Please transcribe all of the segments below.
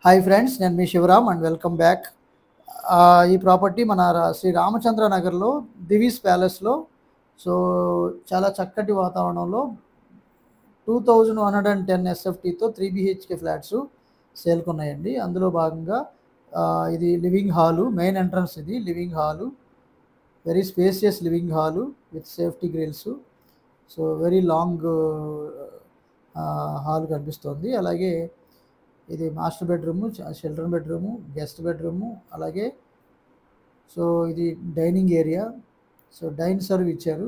Hi friends, నేను మీ Shivaram and welcome back. ఈ property మన శ్రీ రామచంద్ర నగర్లో దివీస్ ప్యాలెస్లో. సో చాలా చక్కటి వాతావరణంలో 2110 ఎస్ఎఫ్టీతో 3 BHK ఫ్లాట్స్ సేల్కి ఉన్నాయండి. అందులో భాగంగా ఇది లివింగ్ హాలు, మెయిన్ ఎంట్రన్స్. ఇది living hall, very spacious living hall with safety grills. So very long hall కనిపిస్తుంది. అలాగే ఇది master bedroom, children bedroom, guest bedroom, అలాగే సో ఇది dining area. So dine serve ఇచ్చారు,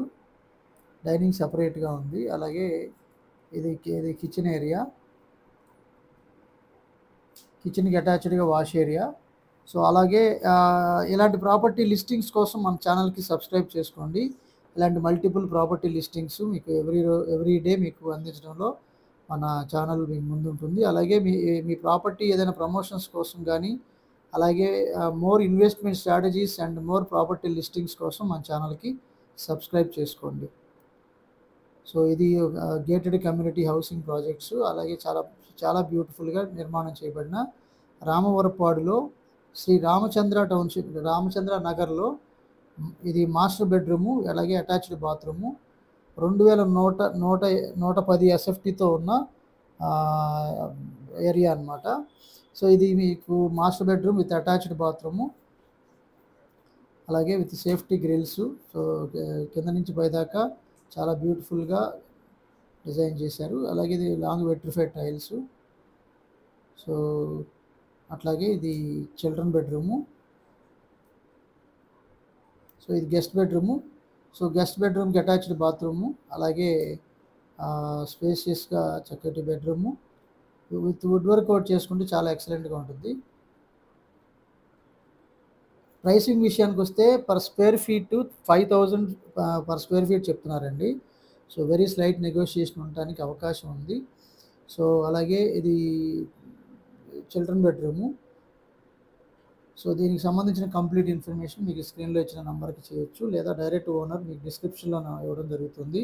డైనింగ్ సపరేట్గా ఉంది. అలాగే ఇది కిచెన్ ఏరియా, కిచెన్కి అటాచ్డ్గా వాష్ ఏరియా. సో అలాగే ఇలాంటి ప్రాపర్టీ లిస్టింగ్స్ కోసం మన ఛానల్కి సబ్స్క్రైబ్ చేసుకోండి. ఇలాంటి మల్టిపుల్ ప్రాపర్టీ లిస్టింగ్స్ మీకు ఎవ్రీ డే మీకు అందించడంలో మన ఛానల్ మీకు ముందుంటుంది. అలాగే మీ ప్రాపర్టీ ఏదైనా ప్రమోషన్స్ కోసం కానీ, అలాగే more investment strategies and more property listings కోసం మన ఛానల్కి సబ్స్క్రైబ్ చేసుకోండి. సో ఇది గేటెడ్ కమ్యూనిటీ హౌసింగ్ ప్రాజెక్ట్స్. అలాగే చాలా చాలా బ్యూటిఫుల్గా నిర్మాణం చేయబడిన రామవరపాడులో శ్రీ రామచంద్ర టౌన్షిప్, రామచంద్ర నగర్లో ఇది మాస్టర్ బెడ్రూము, అలాగే అటాచ్డ్ బాత్రూము, 2110 ఎస్ఎఫ్టీతో ఉన్న ఏరియా అన్నమాట. సో ఇది మీకు master bedroom with attached bathroom, అలాగే విత్ సేఫ్టీ గ్రిల్స్. సో కింద నుంచి పైదాకా చాలా బ్యూటిఫుల్గా డిజైన్ చేశారు. అలాగే ఇది లాంగ్ వెట్రిఫైడ్ టైల్స్. సో అట్లాగే ఇది చిల్డ్రన్ బెడ్రూము. సో ఇది గెస్ట్ బెడ్రూము. సో గెస్ట్ బెడ్రూమ్కి అటాచ్డ్ బాత్రూము, అలాగే స్పేషియస్గా చక్కటి bedroom with wood work out చేసుకుంటే చాలా ఎక్సలెంట్గా ఉంటుంది. ప్రైసింగ్ విషయానికి వస్తే per square feet 5000 per square feet చెప్తున్నారండి. సో వెరీ స్లైట్ నెగోషియేషన్ ఉండడానికి అవకాశం ఉంది. సో అలాగే ఇది చిల్డ్రన్ బెడ్రూము. సో దీనికి సంబంధించిన కంప్లీట్ ఇన్ఫర్మేషన్ మీకు స్క్రీన్లో ఇచ్చిన నెంబర్కి చేయొచ్చు, లేదా డైరెక్ట్ ఓనర్ మీకు డిస్క్రిప్షన్లో ఇవ్వడం జరుగుతుంది.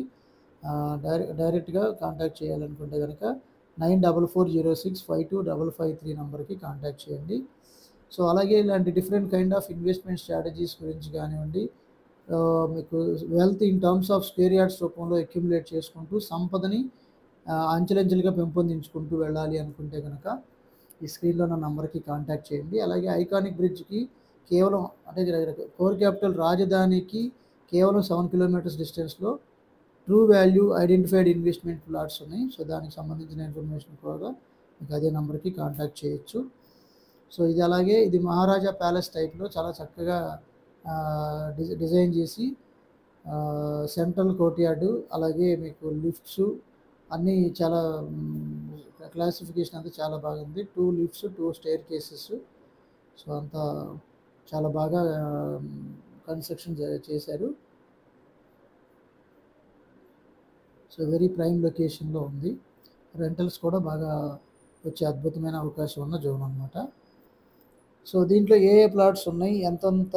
డైరెక్ట్గా కాంటాక్ట్ చేయాలనుకుంటే కనుక 9440652553 నెంబర్కి కాంటాక్ట్ చేయండి. సో అలాగే ఇలాంటి different kind of investment strategies గురించి కానివ్వండి, మీకు wealth in terms of square yards రూపంలో అక్యుములేట్ చేసుకుంటూ సంపదని అంచెలంచెలుగా పెంపొందించుకుంటూ వెళ్ళాలి అనుకుంటే కనుక ఈ స్క్రీన్లో నా నంబర్కి కాంటాక్ట్ చేయండి. అలాగే ఐకానిక్ బ్రిడ్జ్కి కేవలం అంటే కోర్ క్యాపిటల్ రాజధానికి కేవలం 7 కిలోమీటర్స్ డిస్టెన్స్లో true value identified investment plots ఉన్నాయి. సో దానికి సంబంధించిన ఇన్ఫర్మేషన్ కూడా మీకు అదే నెంబర్కి కాంటాక్ట్ చేయొచ్చు. సో ఇది అలాగే ఇది మహారాజా ప్యాలెస్ టైప్లో చాలా చక్కగా డిజైన్ చేసి సెంట్రల్ కోర్ట్యార్డు, అలాగే మీకు లిఫ్ట్స్ అన్నీ చాలా క్లాసిఫికేషన్ అంతా చాలా బాగుంది. 2 లిఫ్ట్స్, 2 స్టైర్ కేసెస్. సో అంతా చాలా బాగా కన్స్ట్రక్షన్ చేశారు. సో వెరీ ప్రైమ్ లొకేషన్లో ఉంది. రెంటల్స్ కూడా బాగా వచ్చే అద్భుతమైన అవకాశం ఉన్న జోన్ అనమాట. సో దీంట్లో ఏ ప్లాట్స్ ఉన్నాయి, ఎంతంత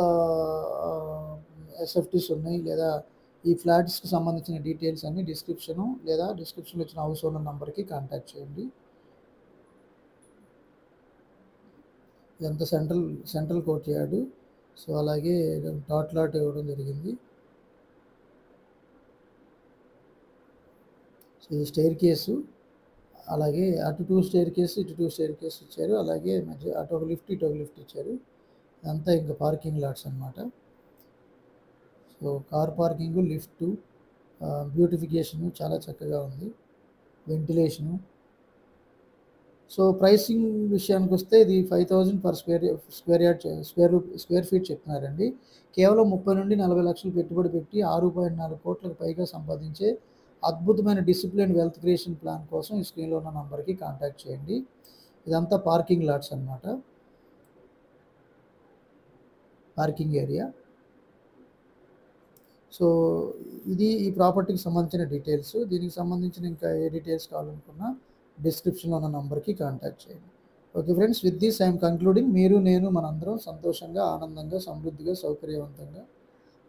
ఎస్ఎఫ్టీస్ ఉన్నాయి, లేదా ఈ ఫ్లాట్స్కి సంబంధించిన డీటెయిల్స్ అన్ని డిస్క్రిప్షన్లో ఇచ్చిన హౌస్ ఓనర్ నెంబర్కి కాంటాక్ట్ చేయండి. ఇదంతా సెంట్రల్ కోర్ట్యార్డు. సో అలాగే డాట్ లాట్ ఇవ్వడం జరిగింది. సో ఇది స్టైర్ కేసు, అలాగే అటు 2 స్టైర్ కేసు, ఇటు 2 స్టైర్ కేసు ఇచ్చారు. అలాగే మధ్య అటు ఒక లిఫ్ట్, ఇటు ఒక లిఫ్ట్ ఇచ్చారు. ఇదంతా ఇంకా పార్కింగ్ లాట్స్ అనమాట. So car parking, lift, beautification చాలా చక్కగా ఉంది, వెంటిలేషను. సో ప్రైసింగ్ విషయానికి వస్తే ఇది 5000 పర్ స్క్వేర్ ఫీట్ చెప్తున్నారండి. కేవలం 30 నుండి 40 లక్షలు పెట్టుబడి పెట్టి 6.4 కోట్లకు పైగా సంపాదించే అద్భుతమైన డిసిప్లిన్ వెల్త్ క్రియేషన్ ప్లాన్ కోసం ఈ స్క్రీన్లో ఉన్న నంబర్కి కాంటాక్ట్ చేయండి. ఇదంతా పార్కింగ్ లాట్స్ అన్నమాట, పార్కింగ్ ఏరియా. సో ఇది ఈ ప్రాపర్టీకి సంబంధించిన డీటెయిల్స్. దీనికి సంబంధించిన ఇంకా ఏ డీటెయిల్స్ కావాలనుకున్నా డిస్క్రిప్షన్లో ఉన్న నంబర్కి కాంటాక్ట్ చేయండి. Okay friends, with this I'm concluding. మీరు నేను మనందరం సంతోషంగా, ఆనందంగా, సమృద్ధిగా, సౌకర్యవంతంగా,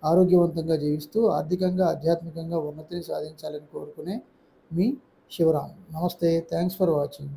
ఆరోగ్యవంతంగా జీవిస్తూ ఆర్థికంగా, ఆధ్యాత్మికంగా ఉన్నతిని సాధించాలని కోరుకునే మీ శివరామ్. నమస్తే, థ్యాంక్స్ ఫర్ వాచింగ్.